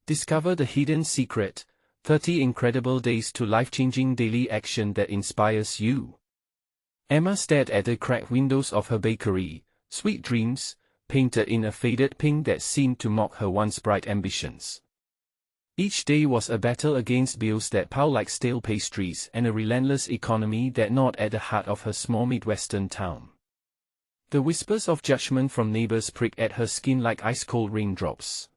Discover the hidden secret, 30 incredible days to life-changing daily action that inspires you. Emma stared at the cracked windows of her bakery, Sweet Dreams, painted in a faded pink that seemed to mock her once bright ambitions. Each day was a battle against bills that piled like stale pastries and a relentless economy that gnawed at the heart of her small Midwestern town. The whispers of judgment from neighbors pricked at her skin like ice-cold raindrops.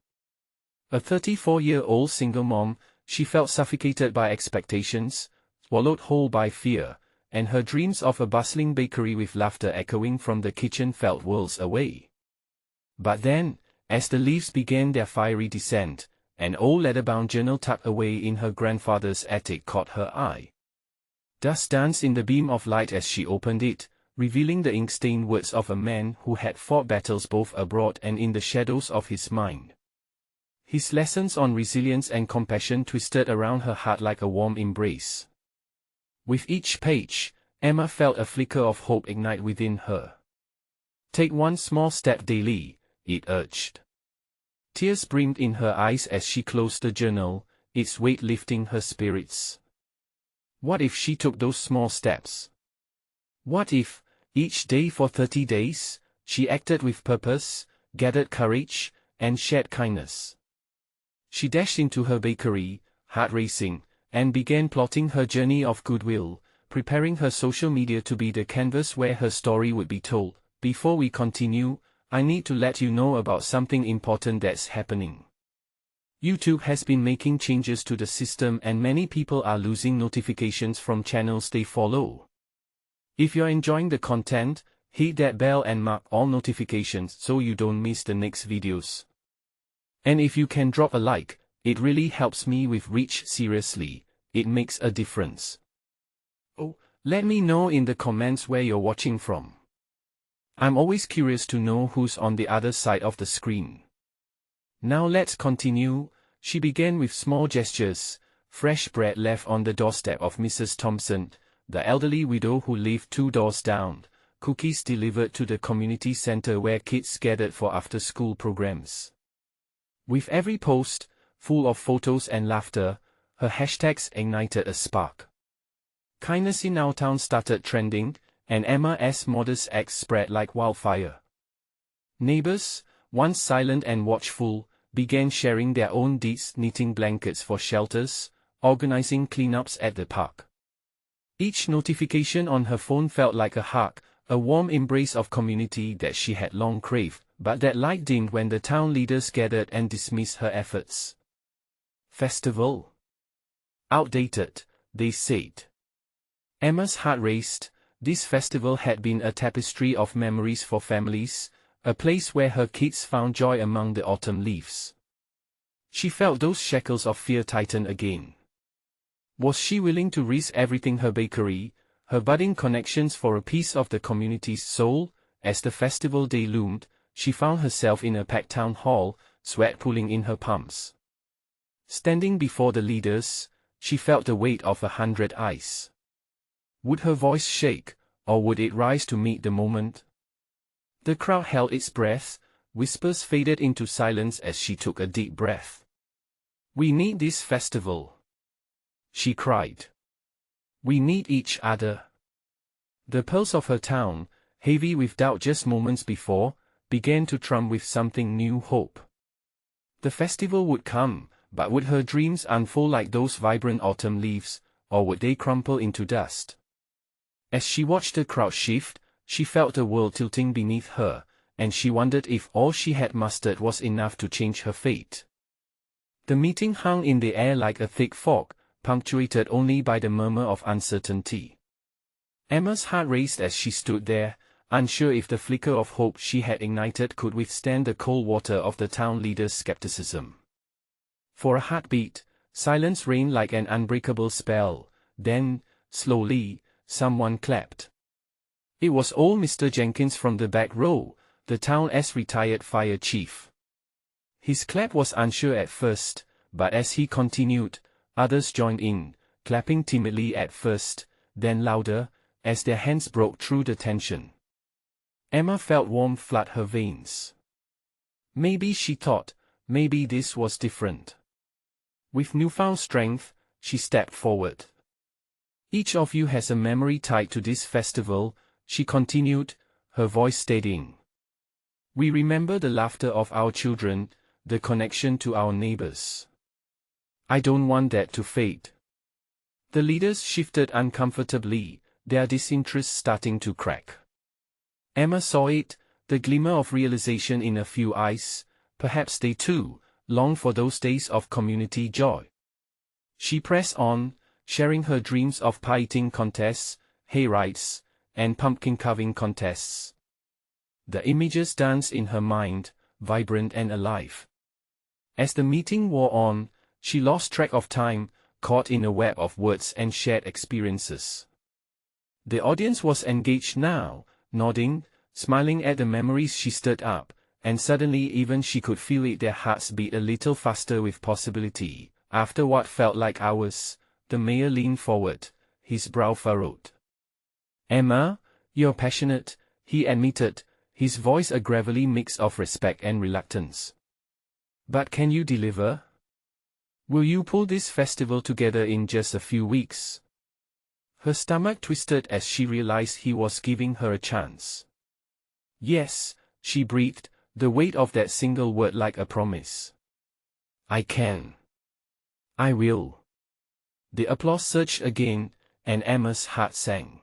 A 34-year-old single mom, she felt suffocated by expectations, swallowed whole by fear, and her dreams of a bustling bakery with laughter echoing from the kitchen felt worlds away. But then, as the leaves began their fiery descent, an old leather-bound journal tucked away in her grandfather's attic caught her eye. Dust danced in the beam of light as she opened it, revealing the ink-stained words of a man who had fought battles both abroad and in the shadows of his mind. His lessons on resilience and compassion twisted around her heart like a warm embrace. With each page, Emma felt a flicker of hope ignite within her. "Take one small step daily," it urged. Tears brimmed in her eyes as she closed the journal, its weight lifting her spirits. What if she took those small steps? What if, each day for 30 days, she acted with purpose, gathered courage, and shared kindness? She dashed into her bakery, heart racing, and began plotting her journey of goodwill, preparing her social media to be the canvas where her story would be told. Before we continue, I need to let you know about something important that's happening. YouTube has been making changes to the system and many people are losing notifications from channels they follow. If you're enjoying the content, hit that bell and mark all notifications so you don't miss the next videos. And if you can drop a like, it really helps me with reach. Seriously, it makes a difference. Oh, let me know in the comments where you're watching from. I'm always curious to know who's on the other side of the screen. Now let's continue. She began with small gestures, fresh bread left on the doorstep of Mrs. Thompson, the elderly widow who lived 2 doors down, cookies delivered to the community center where kids gathered for after-school programs. With every post, full of photos and laughter, her hashtags ignited a spark. Kindness in Our Town started trending, and Emma's modest acts spread like wildfire. Neighbors, once silent and watchful, began sharing their own deeds, knitting blankets for shelters, organizing cleanups at the park. Each notification on her phone felt like a hug, a warm embrace of community that she had long craved, but that light dimmed when the town leaders gathered and dismissed her efforts. Festival? Outdated, they said. Emma's heart raced. This festival had been a tapestry of memories for families, a place where her kids found joy among the autumn leaves. She felt those shackles of fear tighten again. Was she willing to risk everything, her bakery, her budding connections, for a piece of the community's soul? As the festival day loomed, she found herself in a packed town hall, sweat pooling in her palms. Standing before the leaders, she felt the weight of 100 eyes. Would her voice shake, or would it rise to meet the moment? The crowd held its breath, whispers faded into silence as she took a deep breath. "We need this festival," she cried. "We need each other." The pulse of her town, heavy with doubt just moments before, began to thrum with something new: hope. The festival would come, but would her dreams unfold like those vibrant autumn leaves, or would they crumple into dust? As she watched the crowd shift, she felt the world tilting beneath her, and she wondered if all she had mustered was enough to change her fate. The meeting hung in the air like a thick fog, punctuated only by the murmur of uncertainty. Emma's heart raced as she stood there, unsure if the flicker of hope she had ignited could withstand the cold water of the town leaders' skepticism. For a heartbeat, silence reigned like an unbreakable spell. Then, slowly, someone clapped. It was old Mr. Jenkins from the back row, the town's retired fire chief. His clap was unsure at first, but as he continued, others joined in, clapping timidly at first, then louder, as their hands broke through the tension. Emma felt warmth flood her veins. Maybe, she thought, maybe this was different. With newfound strength, she stepped forward. Each of you has a memory tied to this festival, she continued, her voice steadying. We remember the laughter of our children, the connection to our neighbors. I don't want that to fade. The leaders shifted uncomfortably, their disinterest starting to crack. Emma saw it, the glimmer of realization in a few eyes. Perhaps they too longed for those days of community joy. She pressed on, sharing her dreams of pie-eating contests, hay rides, and pumpkin carving contests. The images danced in her mind, vibrant and alive. As the meeting wore on, she lost track of time, caught in a web of words and shared experiences. The audience was engaged now, nodding, smiling at the memories. She stood up, and suddenly even she could feel it, their hearts beat a little faster with possibility. After what felt like hours, the mayor leaned forward, his brow furrowed. Emma, you're passionate, he admitted, his voice a gravelly mix of respect and reluctance. But can you deliver? Will you pull this festival together in just a few weeks? Her stomach twisted as she realized he was giving her a chance. Yes, she breathed, the weight of that single word like a promise. I can. I will. The applause surged again, and Emma's heart sank.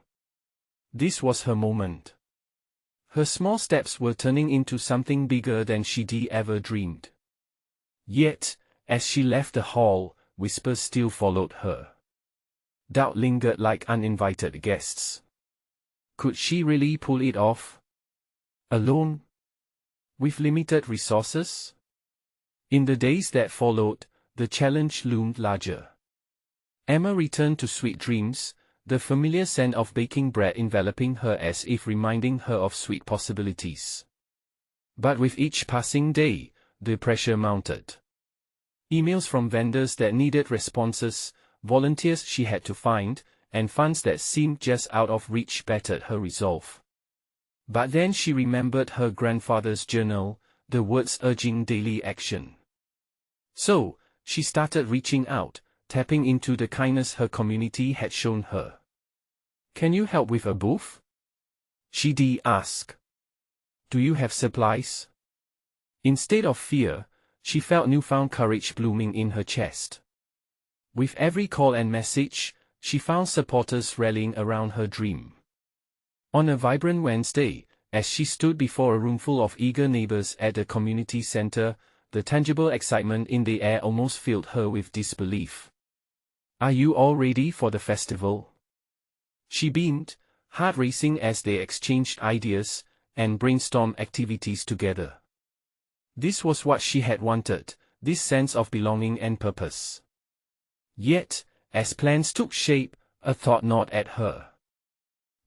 This was her moment. Her small steps were turning into something bigger than she'd ever dreamed. Yet, as she left the hall, whispers still followed her. Doubt lingered like uninvited guests. Could she really pull it off? Alone? With limited resources? In the days that followed, the challenge loomed larger. Emma returned to sweet dreams, the familiar scent of baking bread enveloping her as if reminding her of sweet possibilities. But with each passing day, the pressure mounted. Emails from vendors that needed responses, volunteers she had to find, and funds that seemed just out of reach battered her resolve. But then she remembered her grandfather's journal, the words urging daily action. So, she started reaching out, tapping into the kindness her community had shown her. Can you help with a booth? She'd ask. Do you have supplies? Instead of fear, she felt newfound courage blooming in her chest. With every call and message, she found supporters rallying around her dream. On a vibrant Wednesday, as she stood before a roomful of eager neighbors at the community center, the tangible excitement in the air almost filled her with disbelief. Are you all ready for the festival? She beamed, heart racing as they exchanged ideas and brainstormed activities together. This was what she had wanted, this sense of belonging and purpose. Yet, as plans took shape, a thought gnawed at her.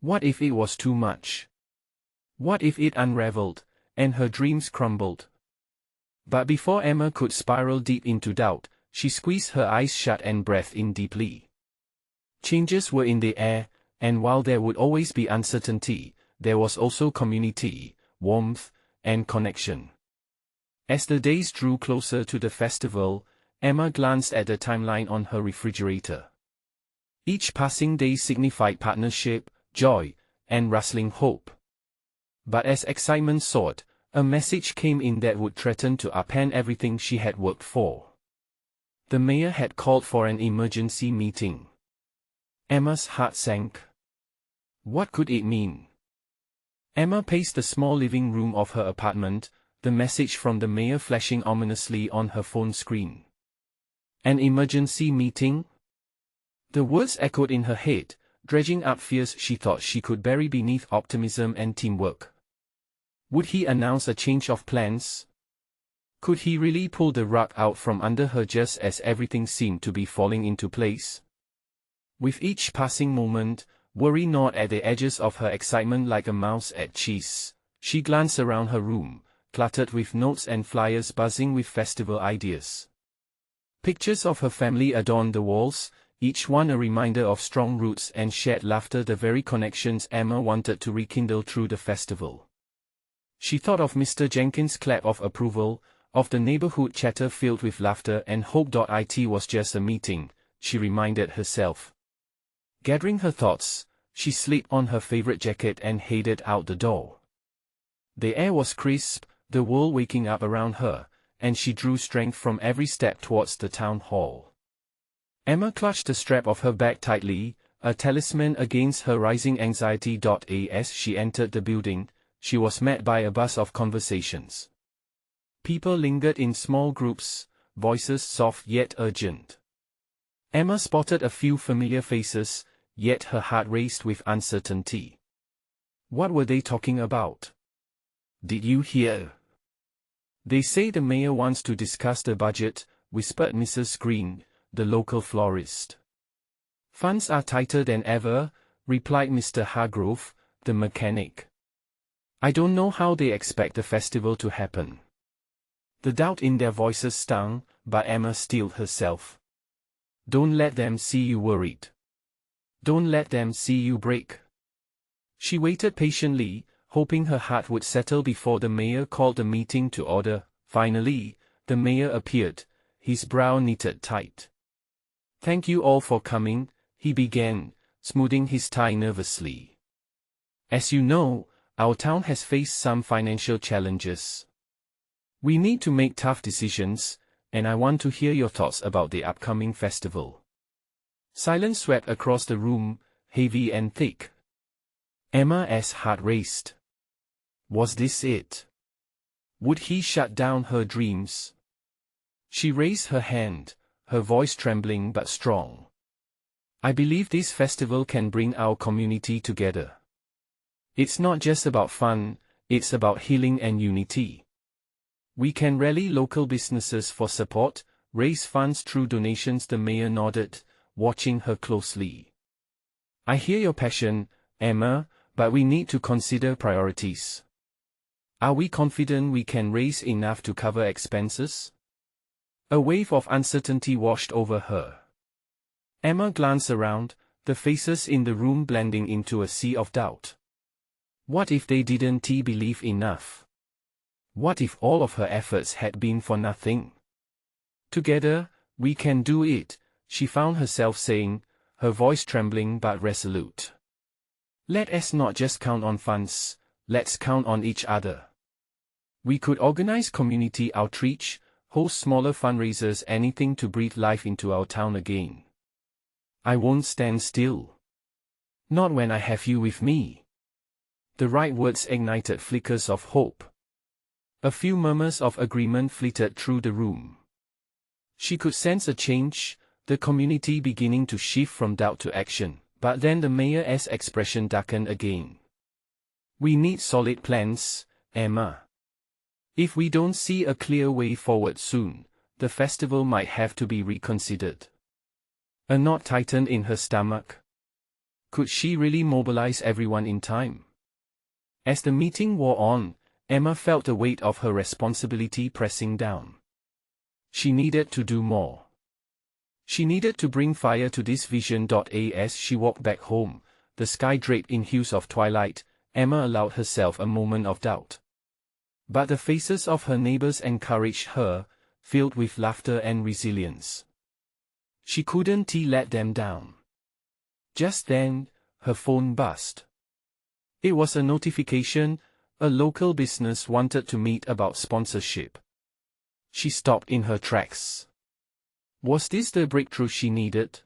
What if it was too much? What if it unraveled, and her dreams crumbled? But before Emma could spiral deep into doubt, she squeezed her eyes shut and breathed in deeply. Changes were in the air, and while there would always be uncertainty, there was also community, warmth, and connection. As the days drew closer to the festival, Emma glanced at the timeline on her refrigerator. Each passing day signified partnership, joy, and rustling hope. But as excitement soared, a message came in that would threaten to upend everything she had worked for. The mayor had called for an emergency meeting. Emma's heart sank. What could it mean? Emma paced the small living room of her apartment, the message from the mayor flashing ominously on her phone screen. An emergency meeting? The words echoed in her head, dredging up fears she thought she could bury beneath optimism and teamwork. Would he announce a change of plans? Could he really pull the rug out from under her just as everything seemed to be falling into place? With each passing moment, worry gnawed at the edges of her excitement like a mouse at cheese. She glanced around her room, cluttered with notes and flyers buzzing with festival ideas. Pictures of her family adorned the walls, each one a reminder of strong roots and shared laughter, the very connections Emma wanted to rekindle through the festival. She thought of Mr. Jenkins' clap of approval, of the neighborhood chatter filled with laughter and hope. It was just a meeting, she reminded herself. Gathering her thoughts, she slipped on her favorite jacket and headed out the door. The air was crisp, the world waking up around her, and she drew strength from every step towards the town hall. Emma clutched the strap of her bag tightly, a talisman against her rising anxiety. As she entered the building, she was met by a buzz of conversations. People lingered in small groups, voices soft yet urgent. Emma spotted a few familiar faces, yet her heart raced with uncertainty. What were they talking about? Did you hear? They say the mayor wants to discuss the budget, whispered Mrs. Green, the local florist. Funds are tighter than ever, replied Mr. Hargrove, the mechanic. I don't know how they expect the festival to happen. The doubt in their voices stung, but Emma steeled herself. Don't let them see you worried. Don't let them see you break. She waited patiently, hoping her heart would settle before the mayor called the meeting to order. Finally, the mayor appeared, his brow knitted tight. Thank you all for coming, he began, smoothing his tie nervously. As you know, our town has faced some financial challenges. We need to make tough decisions, and I want to hear your thoughts about the upcoming festival. Silence swept across the room, heavy and thick. Emma's heart raced. Was this it? Would he shut down her dreams? She raised her hand, her voice trembling but strong. I believe this festival can bring our community together. It's not just about fun, it's about healing and unity. We can rally local businesses for support, raise funds through donations. The mayor nodded, watching her closely. I hear your passion, Emma, but we need to consider priorities. Are we confident we can raise enough to cover expenses? A wave of uncertainty washed over her. Emma glanced around, the faces in the room blending into a sea of doubt. What if they didn't believe enough? What if all of her efforts had been for nothing? Together, we can do it, she found herself saying, her voice trembling but resolute. Let us not just count on funds, let's count on each other. We could organize community outreach, host smaller fundraisers, anything to breathe life into our town again. I won't stand still. Not when I have you with me. The right words ignited flickers of hope. A few murmurs of agreement flitted through the room. She could sense a change, the community beginning to shift from doubt to action, but then the mayor's expression darkened again. We need solid plans, Emma. If we don't see a clear way forward soon, the festival might have to be reconsidered. A knot tightened in her stomach. Could she really mobilize everyone in time? As the meeting wore on, Emma felt the weight of her responsibility pressing down. She needed to do more. She needed to bring fire to this vision. As she walked back home, the sky draped in hues of twilight, Emma allowed herself a moment of doubt. But the faces of her neighbors encouraged her, filled with laughter and resilience. She couldn't let them down. Just then, her phone buzzed. It was a notification. A local business wanted to meet about sponsorship. She stopped in her tracks. Was this the breakthrough she needed?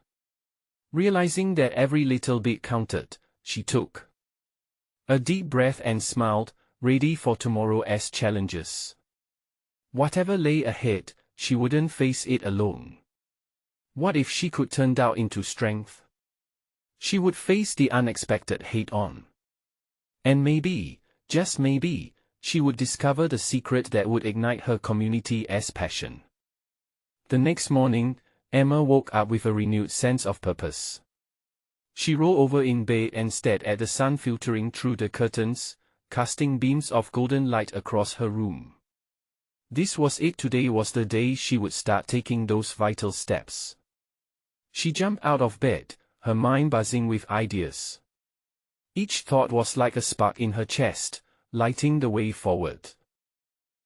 Realizing that every little bit counted, she took a deep breath and smiled, ready for tomorrow's challenges. Whatever lay ahead, she wouldn't face it alone. What if she could turn doubt into strength? She would face the unexpected head-on. And maybe, just maybe, she would discover the secret that would ignite her community's passion. The next morning, Emma woke up with a renewed sense of purpose. She rolled over in bed and stared at the sun filtering through the curtains, casting beams of golden light across her room. This was it. Today was the day she would start taking those vital steps. She jumped out of bed, her mind buzzing with ideas. Each thought was like a spark in her chest, lighting the way forward.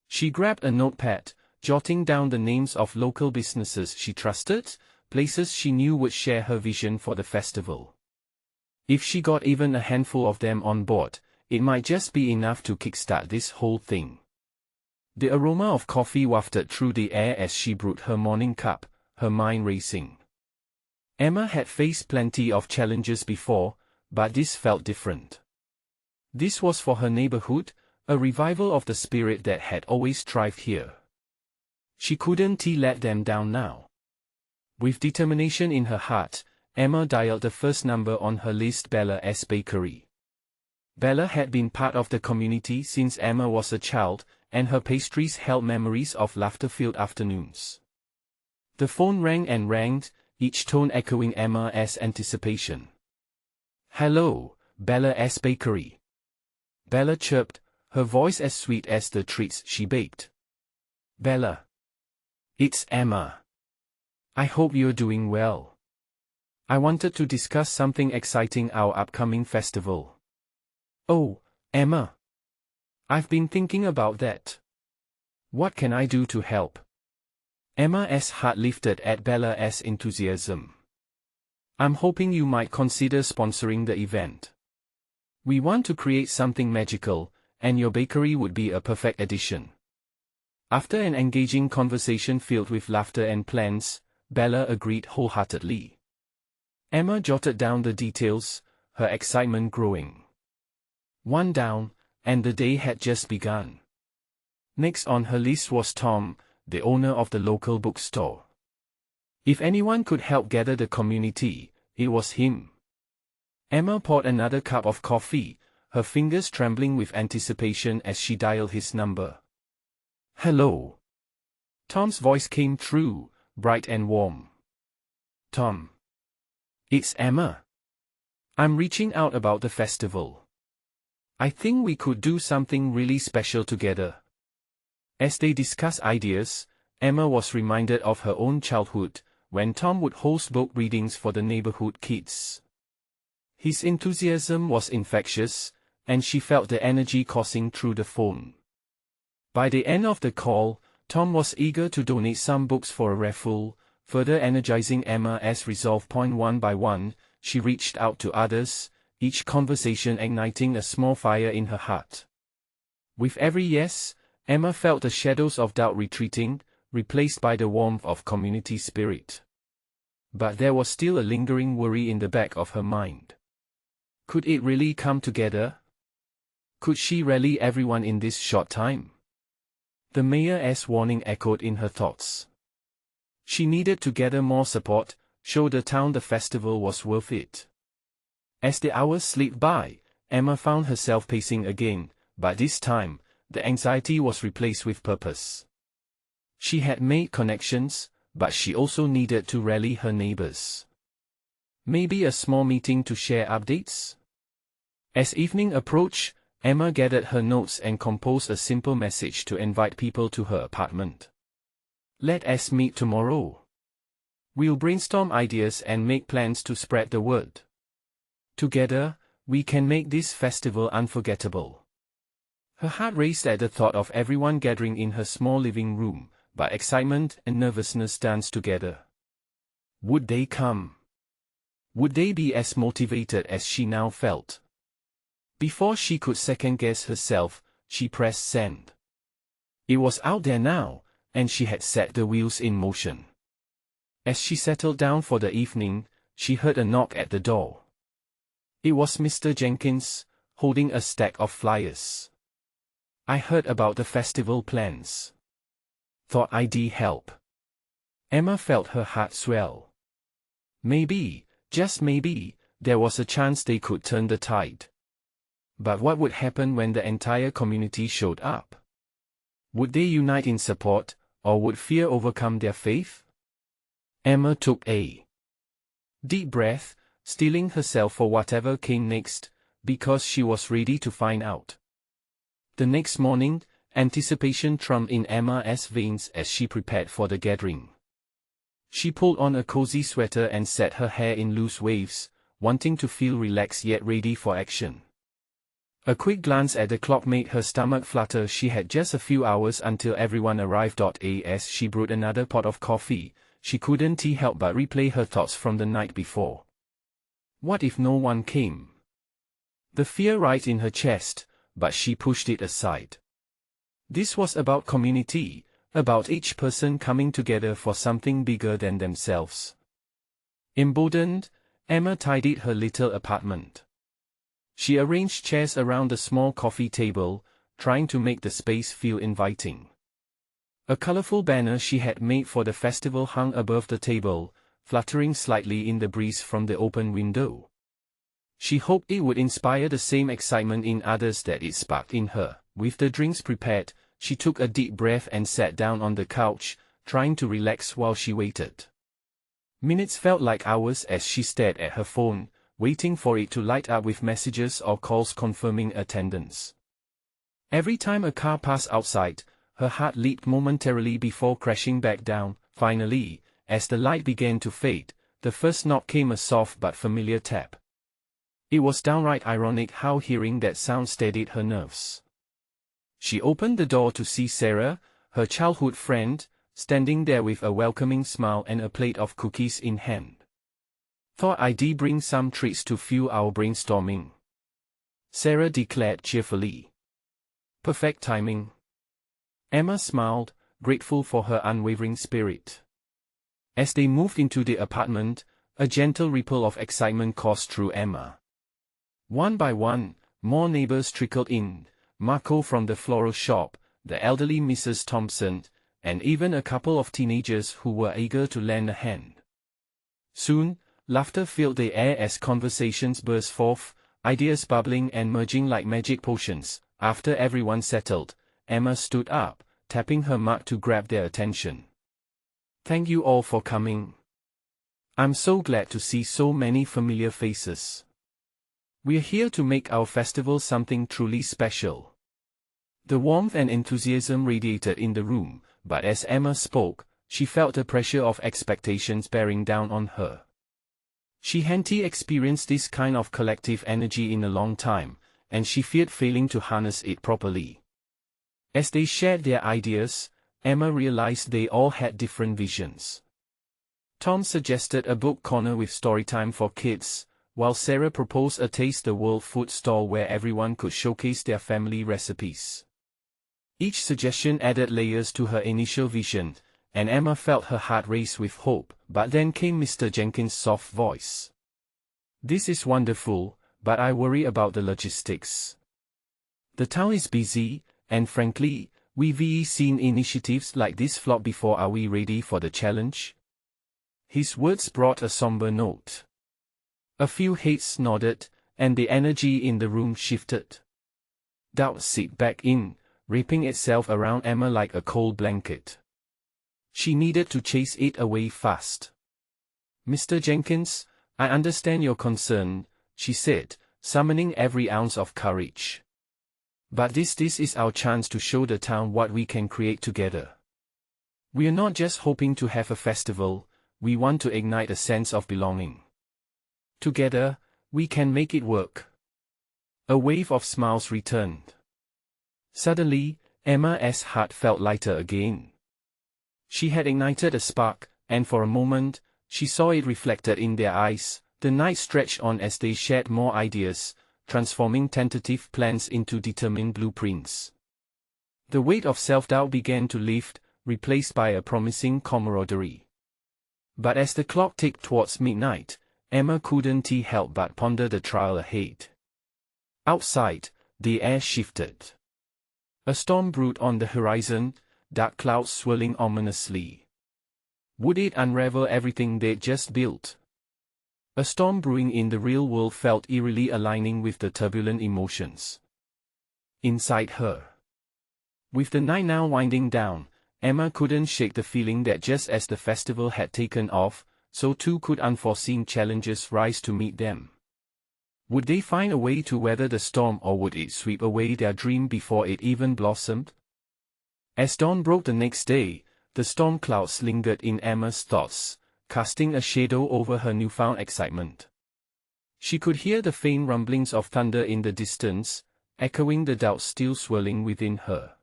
She grabbed a notepad, jotting down the names of local businesses she trusted, places she knew would share her vision for the festival. If she got even a handful of them on board, it might just be enough to kickstart this whole thing. The aroma of coffee wafted through the air as she brewed her morning cup, her mind racing. Emma had faced plenty of challenges before, but this felt different. This was for her neighborhood, a revival of the spirit that had always thrived here. She couldn't let them down now. With determination in her heart, Emma dialed the first number on her list, Bella S. Bakery. Bella had been part of the community since Emma was a child, and her pastries held memories of laughter-filled afternoons. The phone rang and rang, each tone echoing Emma's anticipation. "Hello, Bella S. Bakery." Bella chirped, her voice as sweet as the treats she baked. "Bella. It's Emma. I hope you're doing well. I wanted to discuss something exciting, our upcoming festival." "Oh, Emma. I've been thinking about that. What can I do to help?" Emma's heart lifted at Bella's enthusiasm. "I'm hoping you might consider sponsoring the event. We want to create something magical, and your bakery would be a perfect addition." After an engaging conversation filled with laughter and plans, Bella agreed wholeheartedly. Emma jotted down the details, her excitement growing. One down, and the day had just begun. Next on her list was Tom, the owner of the local bookstore. If anyone could help gather the community, it was him. Emma poured another cup of coffee, her fingers trembling with anticipation as she dialed his number. "Hello." Tom's voice came through, bright and warm. "Tom. It's Emma. I'm reaching out about the festival. I think we could do something really special together." As they discussed ideas, Emma was reminded of her own childhood, when Tom would host book readings for the neighborhood kids. His enthusiasm was infectious, and she felt the energy coursing through the phone. By the end of the call, Tom was eager to donate some books for a raffle, further energizing Emma's resolve. One by one, she reached out to others, each conversation igniting a small fire in her heart. With every yes, Emma felt the shadows of doubt retreating, replaced by the warmth of community spirit. But there was still a lingering worry in the back of her mind. Could it really come together? Could she rally everyone in this short time? The mayor's warning echoed in her thoughts. She needed to gather more support, show the town the festival was worth it. As the hours slipped by, Emma found herself pacing again, but this time, the anxiety was replaced with purpose. She had made connections, but she also needed to rally her neighbors. Maybe a small meeting to share updates? As evening approached, Emma gathered her notes and composed a simple message to invite people to her apartment. "Let us meet tomorrow. We'll brainstorm ideas and make plans to spread the word. Together, we can make this festival unforgettable." Her heart raced at the thought of everyone gathering in her small living room, but excitement and nervousness danced together. Would they come? Would they be as motivated as she now felt? Before she could second-guess herself, she pressed send. It was out there now, and she had set the wheels in motion. As she settled down for the evening, she heard a knock at the door. It was Mr. Jenkins, holding a stack of flyers. "I heard about the festival plans. Thought I'd help." Emma felt her heart swell. Maybe, just maybe, there was a chance they could turn the tide. But what would happen when the entire community showed up? Would they unite in support, or would fear overcome their faith? Emma took a deep breath, steeling herself for whatever came next, because she was ready to find out. The next morning, anticipation thrummed in Emma's veins as she prepared for the gathering. She pulled on a cozy sweater and set her hair in loose waves, wanting to feel relaxed yet ready for action. A quick glance at the clock made her stomach flutter. She had just a few hours until everyone arrived. As she brewed another pot of coffee, she couldn't help but replay her thoughts from the night before. What if no one came? The fear right in her chest, but she pushed it aside. This was about community, about each person coming together for something bigger than themselves. Emboldened, Emma tidied her little apartment. She arranged chairs around the small coffee table, trying to make the space feel inviting. A colorful banner she had made for the festival hung above the table, fluttering slightly in the breeze from the open window. She hoped it would inspire the same excitement in others that it sparked in her. With the drinks prepared, she took a deep breath and sat down on the couch, trying to relax while she waited. Minutes felt like hours as she stared at her phone, waiting for it to light up with messages or calls confirming attendance. Every time a car passed outside, her heart leaped momentarily before crashing back down. Finally, as the light began to fade, the first knock came, a soft but familiar tap. It was downright ironic how hearing that sound steadied her nerves. She opened the door to see Sarah, her childhood friend, standing there with a welcoming smile and a plate of cookies in hand. "Thought I'd bring some treats to fuel our brainstorming," Sarah declared cheerfully. "Perfect timing." Emma smiled, grateful for her unwavering spirit. As they moved into the apartment, a gentle ripple of excitement coursed through Emma. One by one, more neighbors trickled in, Marco from the floral shop, the elderly Mrs. Thompson, and even a couple of teenagers who were eager to lend a hand. Soon, laughter filled the air as conversations burst forth, ideas bubbling and merging like magic potions. After everyone settled, Emma stood up, tapping her mug to grab their attention. "Thank you all for coming. I'm so glad to see so many familiar faces. We're here to make our festival something truly special." The warmth and enthusiasm radiated in the room, but as Emma spoke, she felt the pressure of expectations bearing down on her. She hadn't experienced this kind of collective energy in a long time, and she feared failing to harness it properly. As they shared their ideas, Emma realized they all had different visions. Tom suggested a book corner with storytime for kids, while Sarah proposed a Taste the World food stall where everyone could showcase their family recipes. Each suggestion added layers to her initial vision, and Emma felt her heart race with hope. But then came Mr. Jenkins' soft voice. "This is wonderful, but I worry about the logistics. The town is busy, and frankly, we've seen initiatives like this flop before. Are we ready for the challenge?" His words brought a somber note. A few heads nodded, and the energy in the room shifted. Doubt seeped back in, wrapping itself around Emma like a cold blanket. She needed to chase it away fast. "Mr. Jenkins, I understand your concern," she said, summoning every ounce of courage. "But this is our chance to show the town what we can create together. We're not just hoping to have a festival, we want to ignite a sense of belonging. Together, we can make it work." A wave of smiles returned. Suddenly, Emma's heart felt lighter again. She had ignited a spark, and for a moment, she saw it reflected in their eyes. The night stretched on as they shared more ideas, transforming tentative plans into determined blueprints. The weight of self-doubt began to lift, replaced by a promising camaraderie. But as the clock ticked towards midnight, Emma couldn't help but ponder the trial ahead. Outside, the air shifted. A storm brewed on the horizon, dark clouds swirling ominously. Would it unravel everything they'd just built? A storm brewing in the real world felt eerily aligning with the turbulent emotions inside her. With the night now winding down, Emma couldn't shake the feeling that just as the festival had taken off, so too could unforeseen challenges rise to meet them. Would they find a way to weather the storm, or would it sweep away their dream before it even blossomed? As dawn broke the next day, the storm clouds lingered in Emma's thoughts, casting a shadow over her newfound excitement. She could hear the faint rumblings of thunder in the distance, echoing the doubts still swirling within her.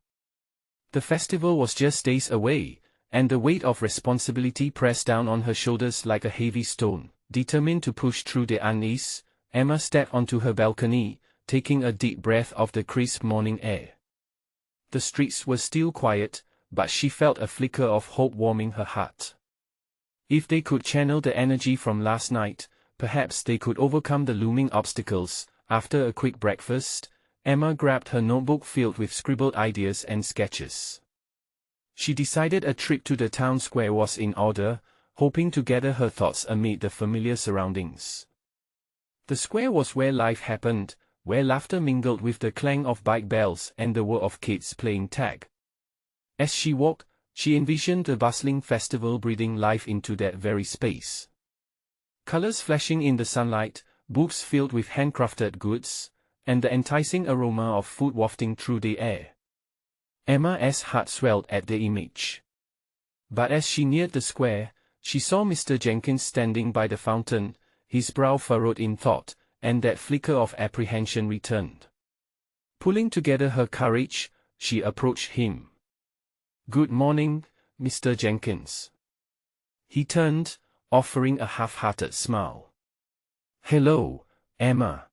The festival was just days away, and the weight of responsibility pressed down on her shoulders like a heavy stone. Determined to push through the unease, Emma stepped onto her balcony, taking a deep breath of the crisp morning air. The streets were still quiet, but she felt a flicker of hope warming her heart. If they could channel the energy from last night, perhaps they could overcome the looming obstacles. After a quick breakfast, Emma grabbed her notebook filled with scribbled ideas and sketches. She decided a trip to the town square was in order, hoping to gather her thoughts amid the familiar surroundings. The square was where life happened, where laughter mingled with the clang of bike bells and the whir of kids playing tag. As she walked, she envisioned the bustling festival breathing life into that very space. Colors flashing in the sunlight, booths filled with handcrafted goods, and the enticing aroma of food wafting through the air. Emma's heart swelled at the image. But as she neared the square, she saw Mr. Jenkins standing by the fountain, his brow furrowed in thought, and that flicker of apprehension returned. Pulling together her courage, she approached him. "Good morning, Mr. Jenkins." He turned, offering a half-hearted smile. "Hello, Emma.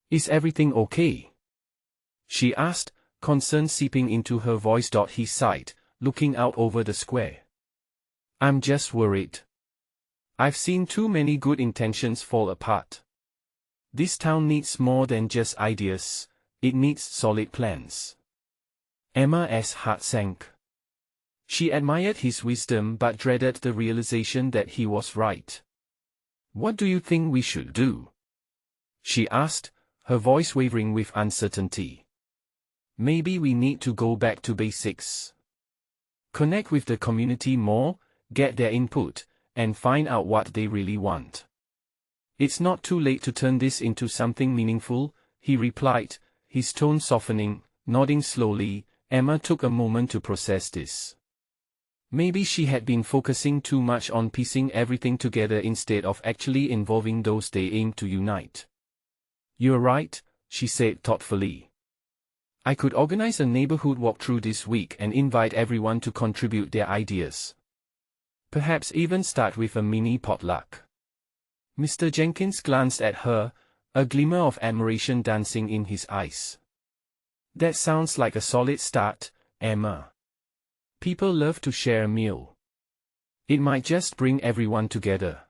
Is everything okay?" she asked, concern seeping into her voice. He sighed, looking out over the square. "I'm just worried. I've seen too many good intentions fall apart. This town needs more than just ideas, it needs solid plans." Emma's heart sank. She admired his wisdom but dreaded the realization that he was right. "What do you think we should do?" she asked, her voice wavering with uncertainty. "Maybe we need to go back to basics. Connect with the community more, get their input, and find out what they really want." "It's not too late to turn this into something meaningful," he replied, his tone softening. Nodding slowly, Emma took a moment to process this. Maybe she had been focusing too much on piecing everything together instead of actually involving those they aimed to unite. "You're right," she said thoughtfully. "I could organize a neighborhood walkthrough this week and invite everyone to contribute their ideas. Perhaps even start with a mini potluck." Mr. Jenkins glanced at her, a glimmer of admiration dancing in his eyes. "That sounds like a solid start, Emma. People love to share a meal. It might just bring everyone together."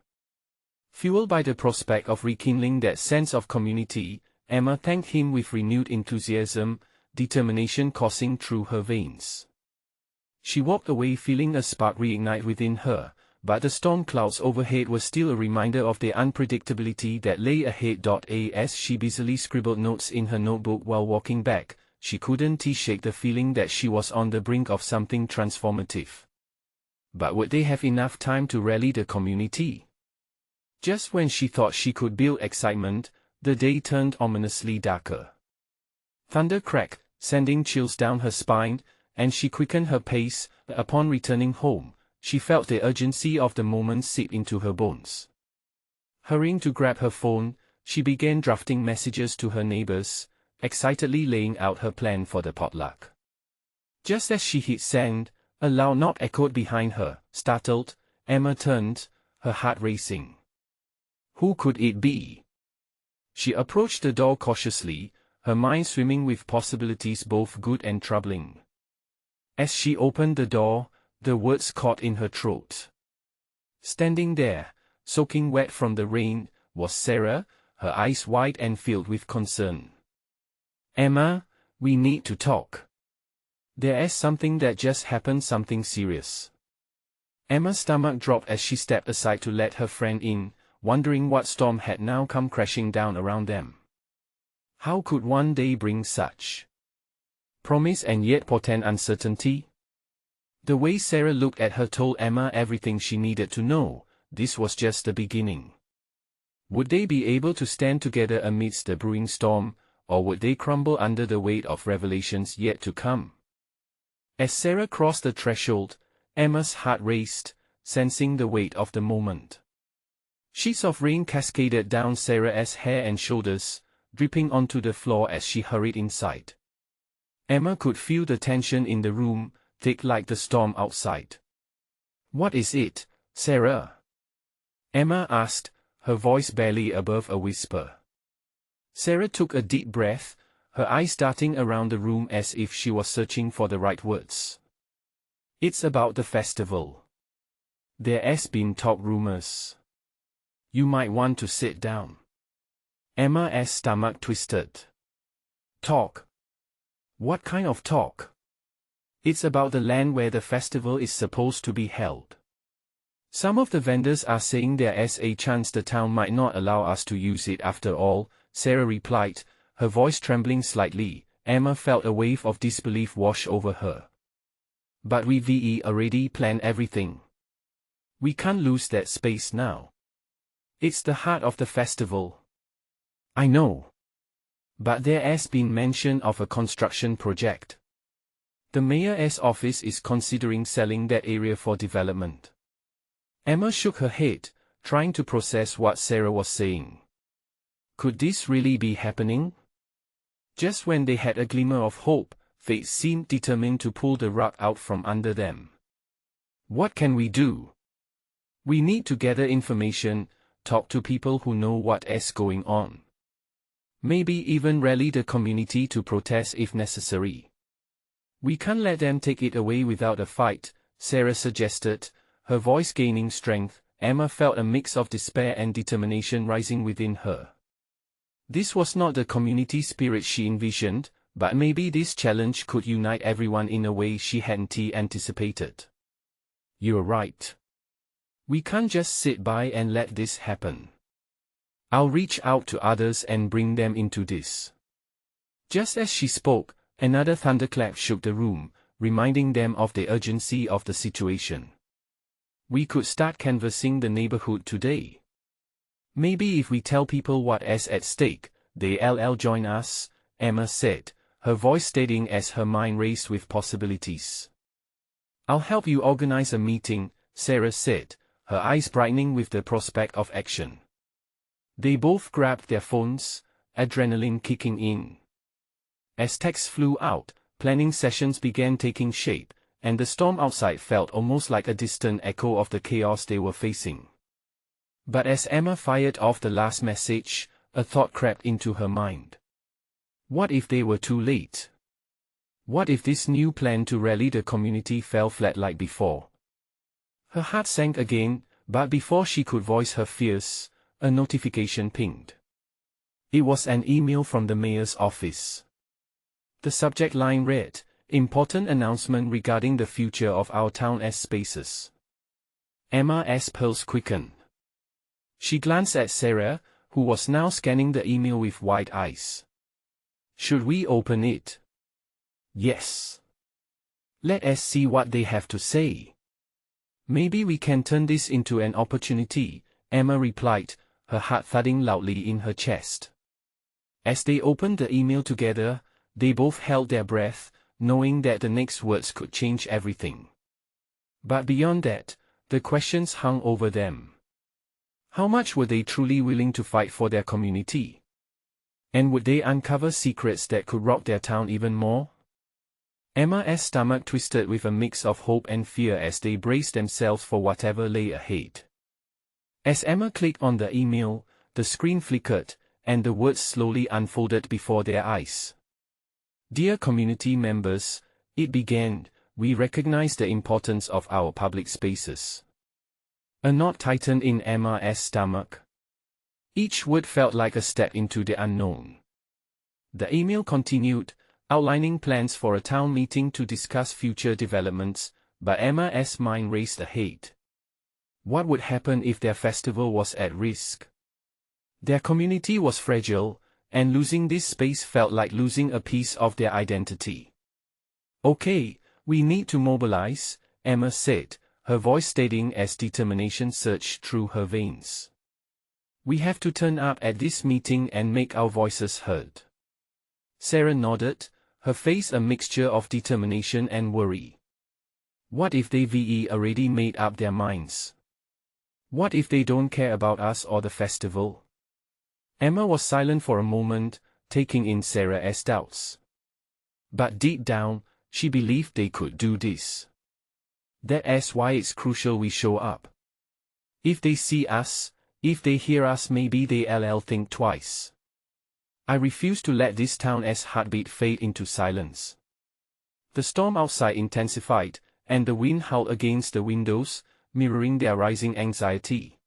Fueled by the prospect of rekindling that sense of community, Emma thanked him with renewed enthusiasm, determination coursing through her veins. She walked away feeling a spark reignite within her, but the storm clouds overhead were still a reminder of the unpredictability that lay ahead. As she busily scribbled notes in her notebook while walking back, she couldn't shake the feeling that she was on the brink of something transformative. But would they have enough time to rally the community? Just when she thought she could build excitement, the day turned ominously darker. Thunder cracked, sending chills down her spine, and she quickened her pace. Upon returning home, she felt the urgency of the moment seep into her bones. Hurrying to grab her phone, she began drafting messages to her neighbors, excitedly laying out her plan for the potluck. Just as she hit send, a loud knock echoed behind her. Startled, Emma turned, her heart racing. Who could it be? She approached the door cautiously, her mind swimming with possibilities both good and troubling. As she opened the door, the words caught in her throat. Standing there, soaking wet from the rain, was Sarah, her eyes wide and filled with concern. "Emma, we need to talk. There is something that just happened, something serious." Emma's stomach dropped as she stepped aside to let her friend in, wondering what storm had now come crashing down around them. How could one day bring such promise and yet portend uncertainty? The way Sarah looked at her told Emma everything she needed to know. This was just the beginning. Would they be able to stand together amidst the brewing storm, or would they crumble under the weight of revelations yet to come? As Sarah crossed the threshold, Emma's heart raced, sensing the weight of the moment. Sheets of rain cascaded down Sarah's hair and shoulders, dripping onto the floor as she hurried inside. Emma could feel the tension in the room, thick like the storm outside. "What is it, Sarah?" Emma asked, her voice barely above a whisper. Sarah took a deep breath, her eyes darting around the room as if she was searching for the right words. "It's about the festival. There's been talk rumors. You might want to sit down." Emma's stomach twisted. "Talk? What kind of talk?" "It's about the land where the festival is supposed to be held. Some of the vendors are saying there's a chance the town might not allow us to use it after all," Sarah replied, her voice trembling slightly. Emma felt a wave of disbelief wash over her. "But we've already planned everything. We can't lose that space now. It's the heart of the festival." "I know. But there's been mention of a construction project. The mayor's office is considering selling that area for development." Emma shook her head, trying to process what Sarah was saying. Could this really be happening? Just when they had a glimmer of hope, fate seemed determined to pull the rug out from under them. "What can we do? We need to gather information, talk to people who know what's going on. Maybe even rally the community to protest if necessary. We can't let them take it away without a fight," Sarah suggested, her voice gaining strength. Emma felt a mix of despair and determination rising within her. This was not the community spirit she envisioned, but maybe this challenge could unite everyone in a way she hadn't anticipated. "You're right. We can't just sit by and let this happen. I'll reach out to others and bring them into this." Just as she spoke, another thunderclap shook the room, reminding them of the urgency of the situation. "We could start canvassing the neighborhood today. Maybe if we tell people what's at stake, they'll join us," Emma said, her voice steadying as her mind raced with possibilities. "I'll help you organize a meeting," Sarah said, her eyes brightening with the prospect of action. They both grabbed their phones, adrenaline kicking in. As texts flew out, planning sessions began taking shape, and the storm outside felt almost like a distant echo of the chaos they were facing. But as Emma fired off the last message, a thought crept into her mind. What if they were too late? What if this new plan to rally the community fell flat like before? Her heart sank again, but before she could voice her fears, a notification pinged. It was an email from the mayor's office. The subject line read, "Important announcement regarding the future of our town's spaces." Emma's pulse quickened. She glanced at Sarah, who was now scanning the email with wide eyes. "Should we open it?" "Yes. Let us see what they have to say. Maybe we can turn this into an opportunity," Emma replied, her heart thudding loudly in her chest. As they opened the email together, they both held their breath, knowing that the next words could change everything. But beyond that, the questions hung over them. How much were they truly willing to fight for their community? And would they uncover secrets that could rock their town even more? Emma's stomach twisted with a mix of hope and fear as they braced themselves for whatever lay ahead. As Emma clicked on the email, the screen flickered, and the words slowly unfolded before their eyes. "Dear community members," it began, "we recognize the importance of our public spaces." A knot tightened in Emma's stomach. Each word felt like a step into the unknown. The email continued, outlining plans for a town meeting to discuss future developments, but Emma's mind raced ahead. What would happen if their festival was at risk? Their community was fragile, and losing this space felt like losing a piece of their identity. "Okay, we need to mobilize," Emma said, her voice steadying as determination surged through her veins. "We have to turn up at this meeting and make our voices heard." Sarah nodded, her face a mixture of determination and worry. What if they've already made up their minds? What if they don't care about us or the festival? Emma was silent for a moment, taking in Sarah's doubts. But deep down, she believed they could do this. That's why it's crucial we show up. If they see us, if they hear us, maybe they'll think twice. I refuse to let this town's heartbeat fade into silence. The storm outside intensified, and the wind howled against the windows, mirroring their rising anxiety.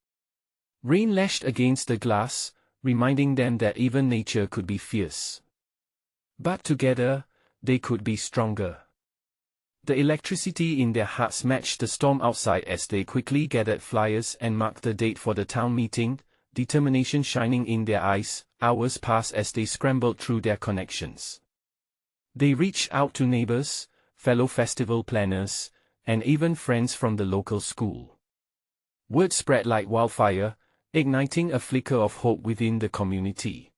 Rain lashed against the glass, reminding them that even nature could be fierce. But together, they could be stronger. The electricity in their hearts matched the storm outside as they quickly gathered flyers and marked the date for the town meeting, determination shining in their eyes. Hours passed as they scrambled through their connections. They reached out to neighbors, fellow festival planners, and even friends from the local school. Word spread like wildfire, igniting a flicker of hope within the community.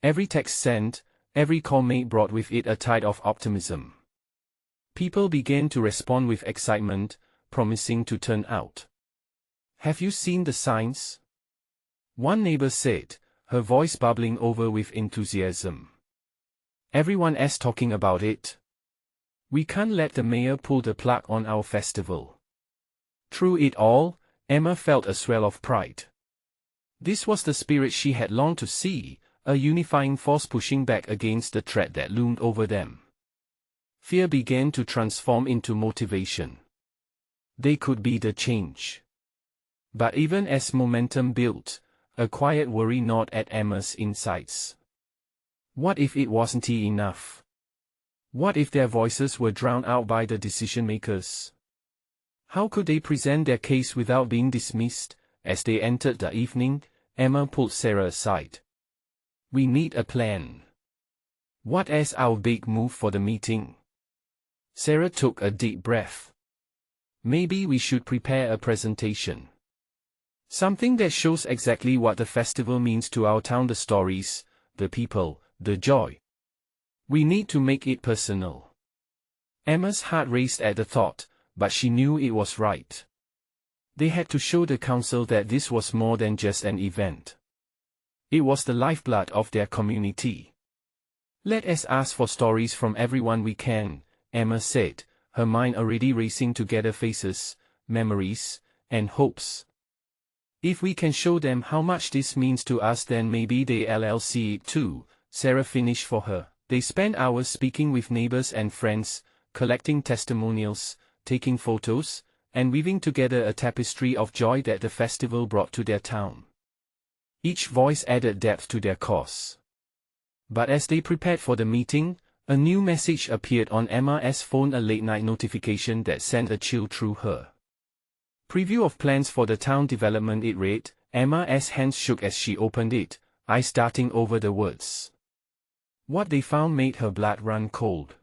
Every text sent, every call made brought with it a tide of optimism. People began to respond with excitement, promising to turn out. "Have you seen the signs?" One neighbor said, her voice bubbling over with enthusiasm. "Everyone's talking about it. We can't let the mayor pull the plug on our festival." Through it all, Emma felt a swell of pride. This was the spirit she had longed to see, a unifying force pushing back against the threat that loomed over them. Fear began to transform into motivation. They could be the change. But even as momentum built, a quiet worry gnawed at Emma's insides. What if it wasn't enough? What if their voices were drowned out by the decision-makers? How could they present their case without being dismissed? As they entered the evening, Emma pulled Sarah aside. "We need a plan. What is our big move for the meeting?" Sarah took a deep breath. "Maybe we should prepare a presentation. Something that shows exactly what the festival means to our town, the stories, the people, the joy. We need to make it personal." Emma's heart raced at the thought, but she knew it was right. They had to show the council that this was more than just an event. It was the lifeblood of their community. "Let us ask for stories from everyone we can," Emma said, her mind already racing to gather faces, memories, and hopes. "If we can show them how much this means to us, then maybe they'll see it too," Sarah finished for her. They spent hours speaking with neighbors and friends, collecting testimonials, taking photos, and weaving together a tapestry of joy that the festival brought to their town. Each voice added depth to their cause. But as they prepared for the meeting, a new message appeared on Emma's phone, a late-night notification that sent a chill through her. "Preview of plans for the town development," it read. Emma's hands shook as she opened it, eyes darting over the words. What they found made her blood run cold.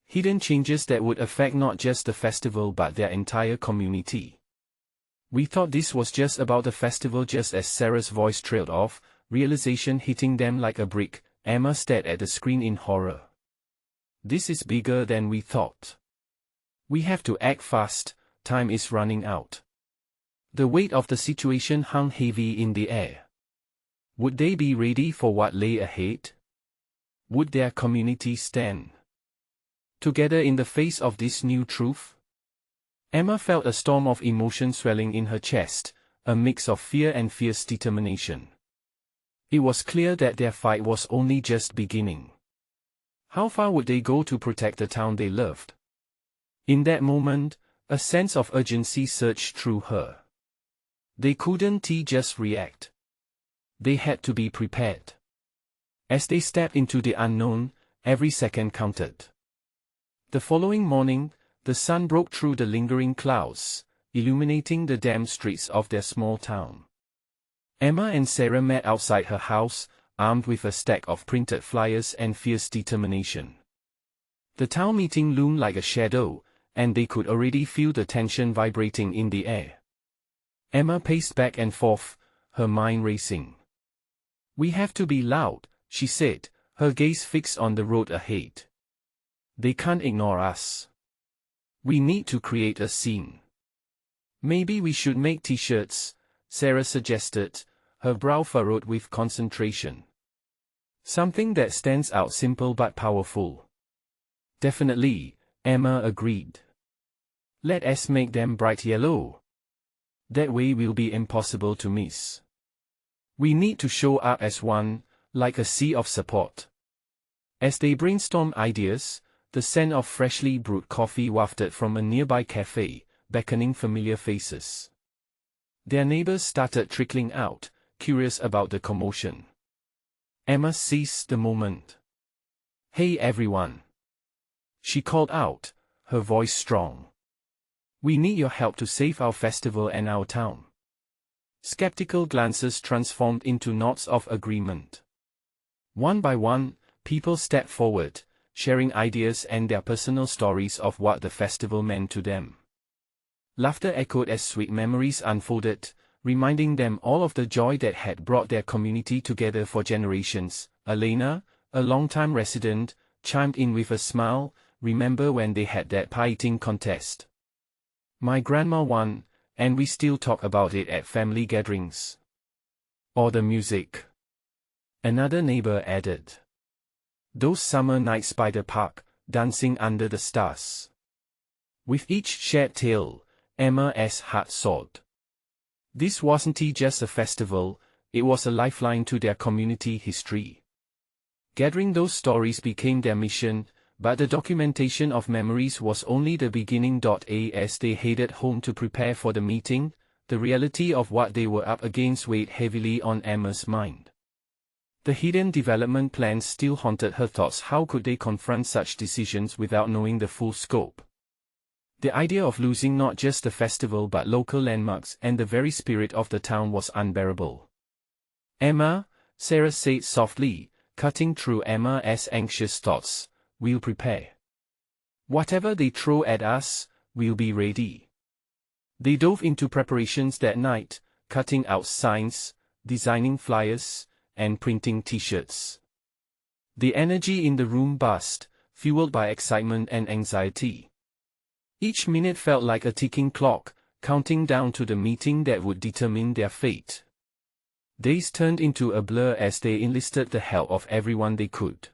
Hidden changes that would affect not just the festival but their entire community. "We thought this was just about the festival," just as Sarah's voice trailed off, realization hitting them like a brick. Emma stared at the screen in horror. "This is bigger than we thought. We have to act fast, time is running out." The weight of the situation hung heavy in the air. Would they be ready for what lay ahead? Would their community stand together in the face of this new truth? Emma felt a storm of emotion swelling in her chest, a mix of fear and fierce determination. It was clear that their fight was only just beginning. How far would they go to protect the town they loved? In that moment, a sense of urgency surged through her. They couldn't just react. They had to be prepared. As they stepped into the unknown, every second counted. The following morning, the sun broke through the lingering clouds, illuminating the damp streets of their small town. Emma and Sarah met outside her house, armed with a stack of printed flyers and fierce determination. The town meeting loomed like a shadow, and they could already feel the tension vibrating in the air. Emma paced back and forth, her mind racing. "We have to be loud," she said, her gaze fixed on the road ahead. "They can't ignore us. We need to create a scene." "Maybe we should make t-shirts," Sarah suggested, her brow furrowed with concentration. Something that stands out, simple but powerful. Definitely, Emma agreed. Let us make them bright yellow. That way will be impossible to miss. We need to show up as one, like a sea of support. As they brainstormed ideas, the scent of freshly brewed coffee wafted from a nearby cafe, beckoning familiar faces. Their neighbors started trickling out, curious about the commotion. Emma seized the moment. "Hey everyone!" she called out, her voice strong. "We need your help to save our festival and our town." Skeptical glances transformed into nods of agreement. One by one, people stepped forward, sharing ideas and their personal stories of what the festival meant to them. Laughter echoed as sweet memories unfolded, reminding them all of the joy that had brought their community together for generations. Elena, a longtime resident, chimed in with a smile. "Remember when they had that pie eating contest? My grandma won, and we still talk about it at family gatherings." "Or the music," another neighbor added. "Those summer nights by the park, dancing under the stars." With each shared tale, Emma's heart soared. This wasn't just a festival, it was a lifeline to their community history. Gathering those stories became their mission, but the documentation of memories was only the beginning. As they headed home to prepare for the meeting, the reality of what they were up against weighed heavily on Emma's mind. The hidden development plans still haunted her thoughts. How could they confront such decisions without knowing the full scope? The idea of losing not just the festival but local landmarks and the very spirit of the town was unbearable. "Emma," Sarah said softly, cutting through Emma's anxious thoughts, "we'll prepare. Whatever they throw at us, we'll be ready." They dove into preparations that night, cutting out signs, designing flyers, and printing t-shirts. The energy in the room buzzed, fueled by excitement and anxiety. Each minute felt like a ticking clock, counting down to the meeting that would determine their fate. Days turned into a blur as they enlisted the help of everyone they could.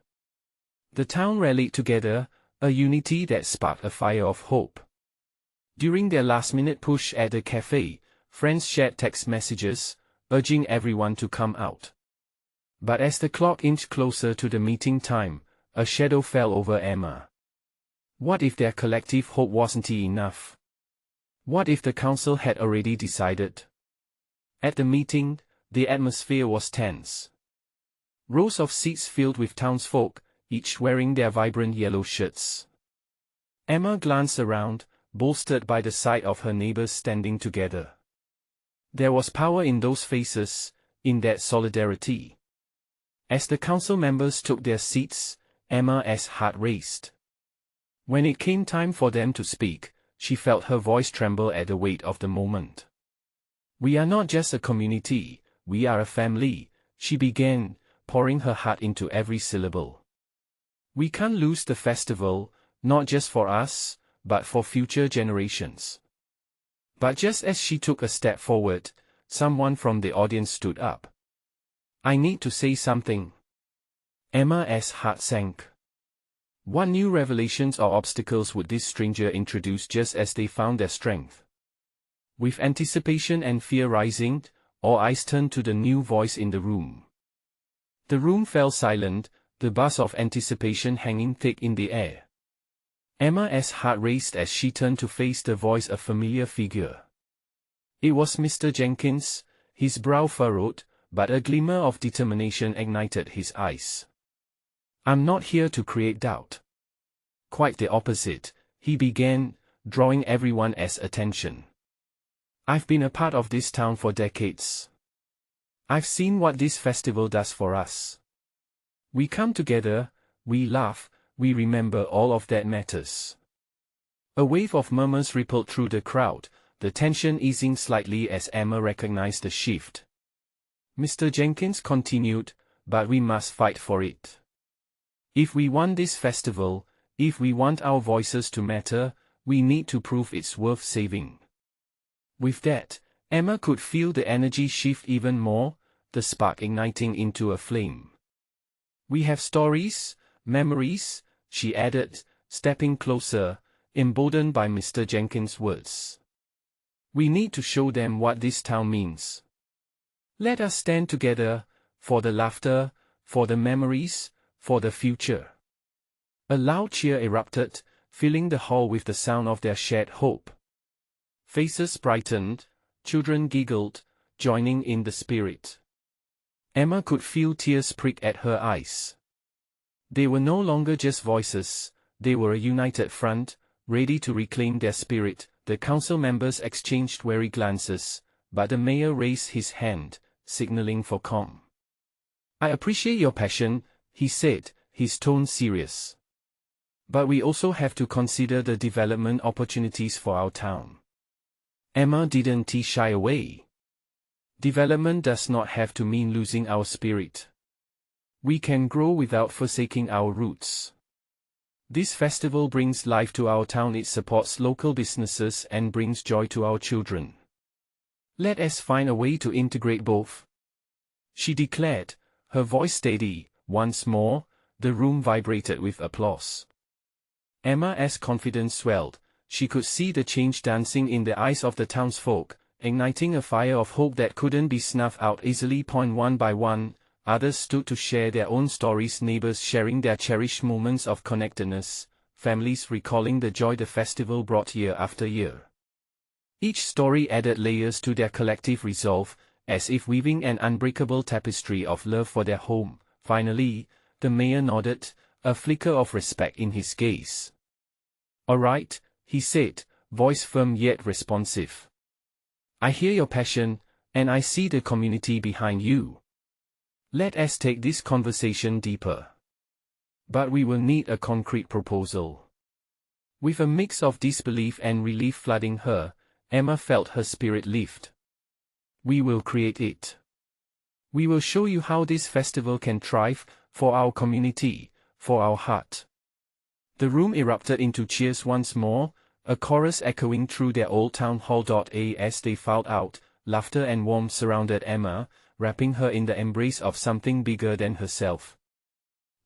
The town rallied together, a unity that sparked a fire of hope. During their last-minute push at the cafe, friends shared text messages, urging everyone to come out. But as the clock inched closer to the meeting time, a shadow fell over Emma. What if their collective hope wasn't enough? What if the council had already decided? At the meeting, the atmosphere was tense. Rows of seats filled with townsfolk, each wearing their vibrant yellow shirts. Emma glanced around, bolstered by the sight of her neighbors standing together. There was power in those faces, in that solidarity. As the council members took their seats, Emma's heart raced. When it came time for them to speak, she felt her voice tremble at the weight of the moment. "We are not just a community, we are a family," she began, pouring her heart into every syllable. "We can't lose the festival, not just for us, but for future generations." But just as she took a step forward, someone from the audience stood up. "I need to say something." Emma's heart sank. What new revelations or obstacles would this stranger introduce just as they found their strength? With anticipation and fear rising, all eyes turned to the new voice in the room. The room fell silent, the buzz of anticipation hanging thick in the air. Emma's heart raced as she turned to face the voice, a familiar figure. It was Mr. Jenkins, his brow furrowed, but a glimmer of determination ignited his eyes. "I'm not here to create doubt. Quite the opposite," he began, drawing everyone's attention. "I've been a part of this town for decades. I've seen what this festival does for us. We come together, we laugh, we remember, all of that matters." A wave of murmurs rippled through the crowd, the tension easing slightly as Emma recognized the shift. Mr. Jenkins continued, "But we must fight for it. If we want this festival, if we want our voices to matter, we need to prove it's worth saving." With that, Emma could feel the energy shift even more, the spark igniting into a flame. We have stories, memories, she added, stepping closer, emboldened by Mr. Jenkins' words. We need to show them what this town means. Let us stand together, for the laughter, for the memories, for the future. A loud cheer erupted, filling the hall with the sound of their shared hope. Faces brightened, children giggled, joining in the spirit. Emma could feel tears prick at her eyes. They were no longer just voices, they were a united front, ready to reclaim their spirit. The council members exchanged wary glances, but the mayor raised his hand, signaling for calm. I appreciate your passion, he said, his tone serious. But we also have to consider the development opportunities for our town. Emma didn't shy away. Development does not have to mean losing our spirit. We can grow without forsaking our roots. This festival brings life to our town. It supports local businesses and brings joy to our children. Let us find a way to integrate both, she declared, her voice steady. Once more, the room vibrated with applause. Emma's confidence swelled. She could see the change dancing in the eyes of the townsfolk, igniting a fire of hope that couldn't be snuffed out easily. One by one, others stood to share their own stories, neighbors sharing their cherished moments of connectedness, families recalling the joy the festival brought year after year. Each story added layers to their collective resolve, as if weaving an unbreakable tapestry of love for their home. Finally, the mayor nodded, a flicker of respect in his gaze. All right, he said, voice firm yet responsive. I hear your passion, and I see the community behind you. Let us take this conversation deeper. But we will need a concrete proposal. With a mix of disbelief and relief flooding her, Emma felt her spirit lift. We will create it. We will show you how this festival can thrive, for our community, for our heart. The room erupted into cheers once more, a chorus echoing through their old town hall. As they filed out, laughter and warmth surrounded Emma, wrapping her in the embrace of something bigger than herself.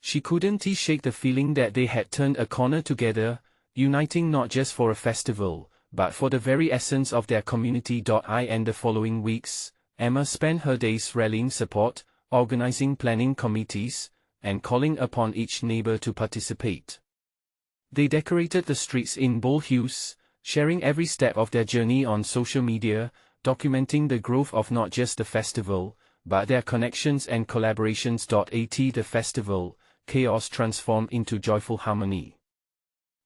She couldn't shake the feeling that they had turned a corner together, uniting not just for a festival, but for the very essence of their community. In the following weeks, Emma spent her days rallying support, organizing planning committees, and calling upon each neighbor to participate. They decorated the streets in bold hues, sharing every step of their journey on social media, documenting the growth of not just the festival, but their connections and collaborations. At the festival, chaos transformed into joyful harmony.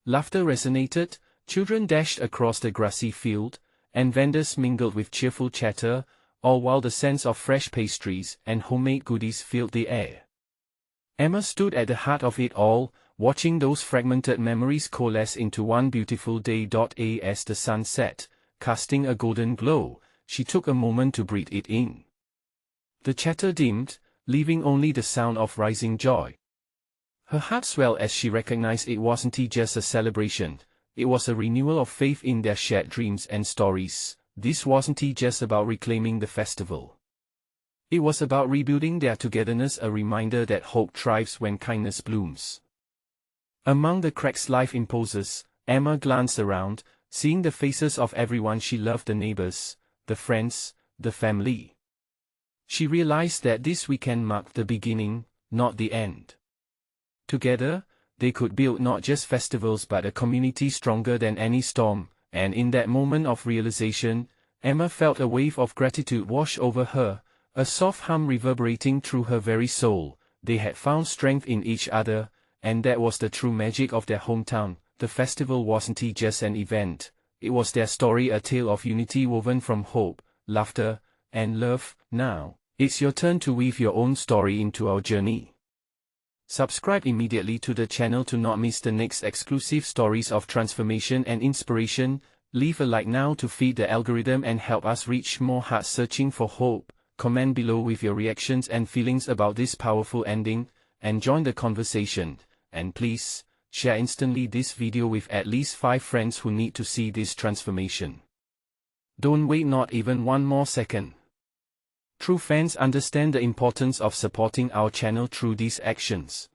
Laughter resonated, children dashed across the grassy field, and vendors mingled with cheerful chatter, all while the sense of fresh pastries and homemade goodies filled the air. Emma stood at the heart of it all, watching those fragmented memories coalesce into one beautiful day. As the sun set, casting a golden glow, she took a moment to breathe it in. The chatter dimmed, leaving only the sound of rising joy. Her heart swelled as she recognized it wasn't just a celebration, it was a renewal of faith in their shared dreams and stories. This wasn't just about reclaiming the festival. It was about rebuilding their togetherness, a reminder that hope thrives when kindness blooms. Among the cracks life imposes, Emma glanced around, seeing the faces of everyone she loved, the neighbors, the friends, the family. She realized that this weekend marked the beginning, not the end. Together, they could build not just festivals but a community stronger than any storm, and in that moment of realization, Emma felt a wave of gratitude wash over her, a soft hum reverberating through her very soul. They had found strength in each other, and that was the true magic of their hometown. The festival wasn't just an event, it was their story, a tale of unity woven from hope, laughter, and love. Now, it's your turn to weave your own story into our journey. Subscribe immediately to the channel to not miss the next exclusive stories of transformation and inspiration. Leave a like now to feed the algorithm and help us reach more hearts searching for hope. Comment below with your reactions and feelings about this powerful ending, and join the conversation. And please, share instantly this video with at least 5 friends who need to see this transformation. Don't wait not even one more second. True fans understand the importance of supporting our channel through these actions.